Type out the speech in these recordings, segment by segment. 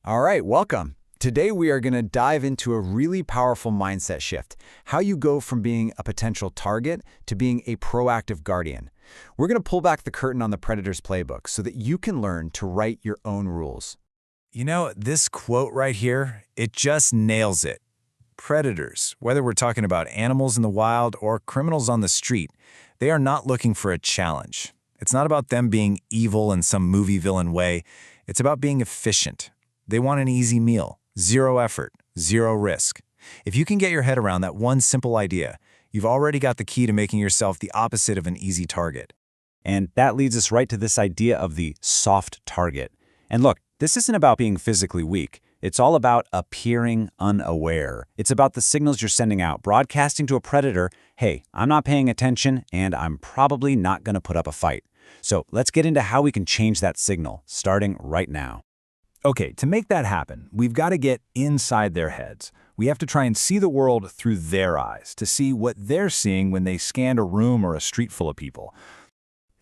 All right, welcome. Today we are going to dive into a really powerful mindset shift, how you go from being a potential target to being a proactive guardian. We're going to pull back the curtain on the Predator's Playbook so that you can learn to write your own rules. You know, this quote right here, it just nails it. Predators, whether we're talking about animals in the wild or criminals on the street, they are not looking for a challenge. It's not about them being evil in some movie villain way. It's about being efficient. They want an easy meal, zero effort, zero risk. If you can get your head around that one simple idea, you've already got the key to making yourself the opposite of an easy target. And that leads us right to this idea of the soft target. And look, this isn't about being physically weak. It's all about appearing unaware. It's about the signals you're sending out, broadcasting to a predator, hey, I'm not paying attention and I'm probably not going to put up a fight. So let's get into how we can change that signal, starting right now. Okay, to make that happen, we've got to get inside their heads. We have to try and see the world through their eyes, to see what they're seeing when they scan a room or a street full of people.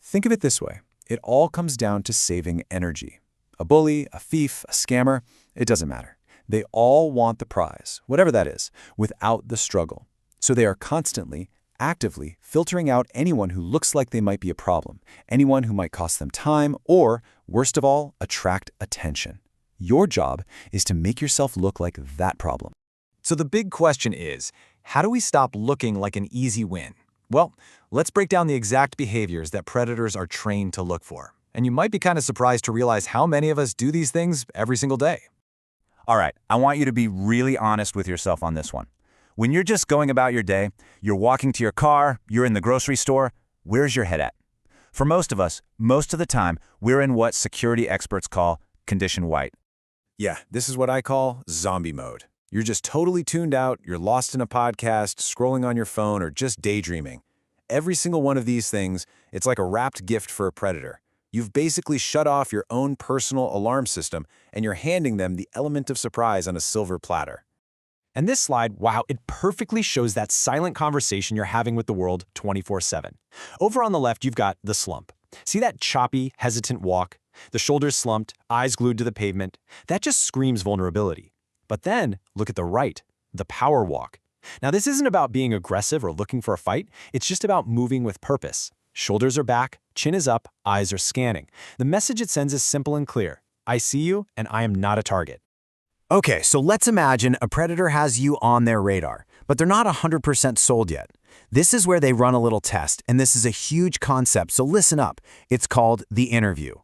Think of it this way. It all comes down to saving energy. A bully, a thief, a scammer, it doesn't matter. They all want the prize, whatever that is, without the struggle. So they are constantly, actively filtering out anyone who looks like they might be a problem, anyone who might cost them time, or, worst of all, attract attention. Your job is to make yourself look like that problem. So the big question is, how do we stop looking like an easy win? Well, let's break down the exact behaviors that predators are trained to look for. And you might be kind of surprised to realize how many of us do these things every single day. All right, I want you to be really honest with yourself on this one. When you're just going about your day, you're walking to your car, you're in the grocery store, where's your head at? For most of us, most of the time, we're in what security experts call condition white. Yeah, this is what I call zombie mode. You're just totally tuned out, you're lost in a podcast, scrolling on your phone, or just daydreaming. Every single one of these things, it's like a wrapped gift for a predator. You've basically shut off your own personal alarm system, and you're handing them the element of surprise on a silver platter. And this slide, wow, it perfectly shows that silent conversation you're having with the world 24/7. Over on the left, you've got the slump. See that choppy, hesitant walk? The shoulders slumped, eyes glued to the pavement. That just screams vulnerability. But then, look at the right, the power walk. Now, this isn't about being aggressive or looking for a fight. It's just about moving with purpose. Shoulders are back, chin is up, eyes are scanning. The message it sends is simple and clear. I see you, and I am not a target. Okay, so let's imagine a predator has you on their radar, but they're not 100% sold yet. This is where they run a little test, and this is a huge concept, so listen up. It's called the interview.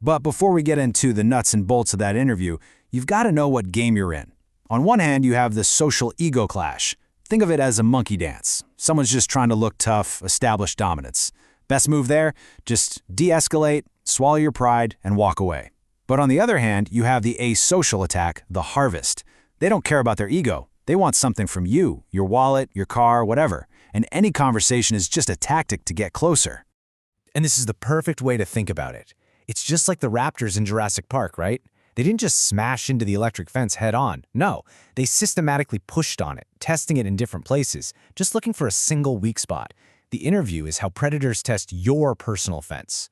But before we get into the nuts and bolts of that interview, you've got to know what game you're in. On one hand, you have the social ego clash. Think of it as a monkey dance. Someone's just trying to look tough, establish dominance. Best move there? Just de-escalate, swallow your pride, and walk away. But on the other hand, you have the asocial attack, the harvest. They don't care about their ego. They want something from you, your wallet, your car, whatever. And any conversation is just a tactic to get closer. And this is the perfect way to think about it. It's just like the raptors in Jurassic Park, right? They didn't just smash into the electric fence head on. No, they systematically pushed on it, testing it in different places, just looking for a single weak spot. The interview is how predators test your personal fence.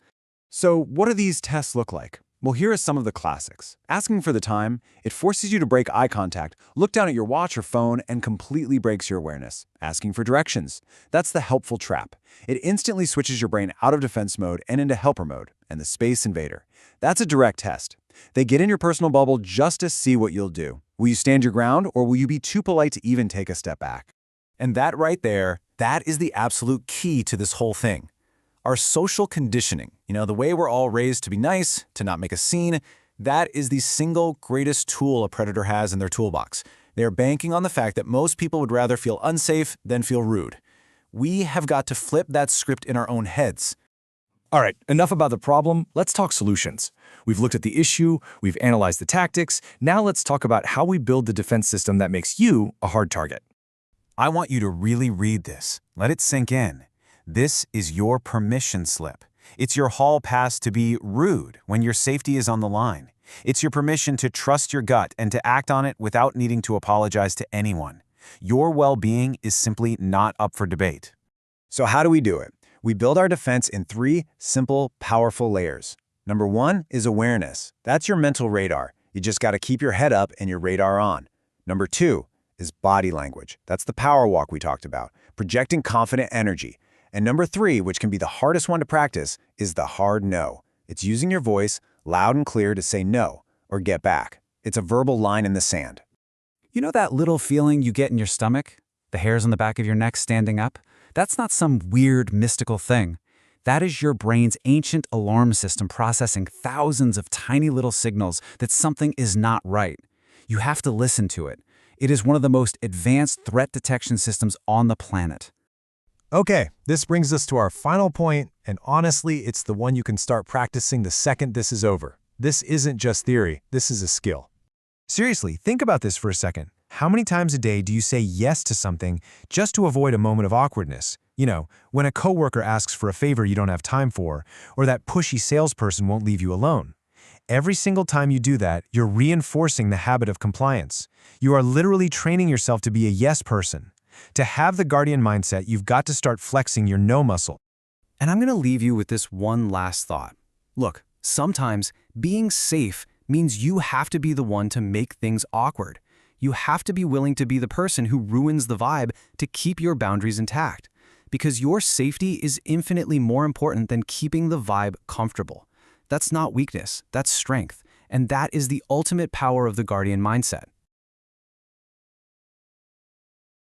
So what do these tests look like? Well, here are some of the classics. Asking for the time, it forces you to break eye contact, look down at your watch or phone, and completely breaks your awareness. Asking for directions. That's the helpful trap. It instantly switches your brain out of defense mode and into helper mode, and the space invader. That's a direct test. They get in your personal bubble just to see what you'll do. Will you stand your ground, or will you be too polite to even take a step back? And that right there, that is the absolute key to this whole thing. Our social conditioning, the way we're all raised to be nice, to not make a scene, that is the single greatest tool a predator has in their toolbox. They are banking on the fact that most people would rather feel unsafe than feel rude. We have got to flip that script in our own heads. All right, enough about the problem. Let's talk solutions. We've looked at the issue, we've analyzed the tactics. Now let's talk about how we build the defense system that makes you a hard target. I want you to really read this. Let it sink in. This is your permission slip. It's your hall pass to be rude when your safety is on the line. It's your permission to trust your gut and to act on it without needing to apologize to anyone. Your well-being is simply not up for debate. So how do we do it? We build our defense in 3 simple, powerful layers. Number 1 is awareness. That's your mental radar. You just got to keep your head up and your radar on. Number 2 is body language. That's the power walk we talked about, projecting confident energy. And number 3, which can be the hardest one to practice, is the hard no. It's using your voice loud and clear to say no or get back. It's a verbal line in the sand. You know that little feeling you get in your stomach? The hairs on the back of your neck standing up? That's not some weird, mystical thing. That is your brain's ancient alarm system processing thousands of tiny little signals that something is not right. You have to listen to it. It is one of the most advanced threat detection systems on the planet. Okay, this brings us to our final point, and honestly, it's the one you can start practicing the second this is over. This isn't just theory, this is a skill. Seriously, think about this for a second. How many times a day do you say yes to something just to avoid a moment of awkwardness? You know, when a coworker asks for a favor you don't have time for, or that pushy salesperson won't leave you alone. Every single time you do that, you're reinforcing the habit of compliance. You are literally training yourself to be a yes person. To have the guardian mindset, you've got to start flexing your no muscle. And I'm going to leave you with this one last thought. Look, sometimes being safe means you have to be the one to make things awkward. You have to be willing to be the person who ruins the vibe to keep your boundaries intact. Because your safety is infinitely more important than keeping the vibe comfortable. That's not weakness, that's strength. And that is the ultimate power of the guardian mindset.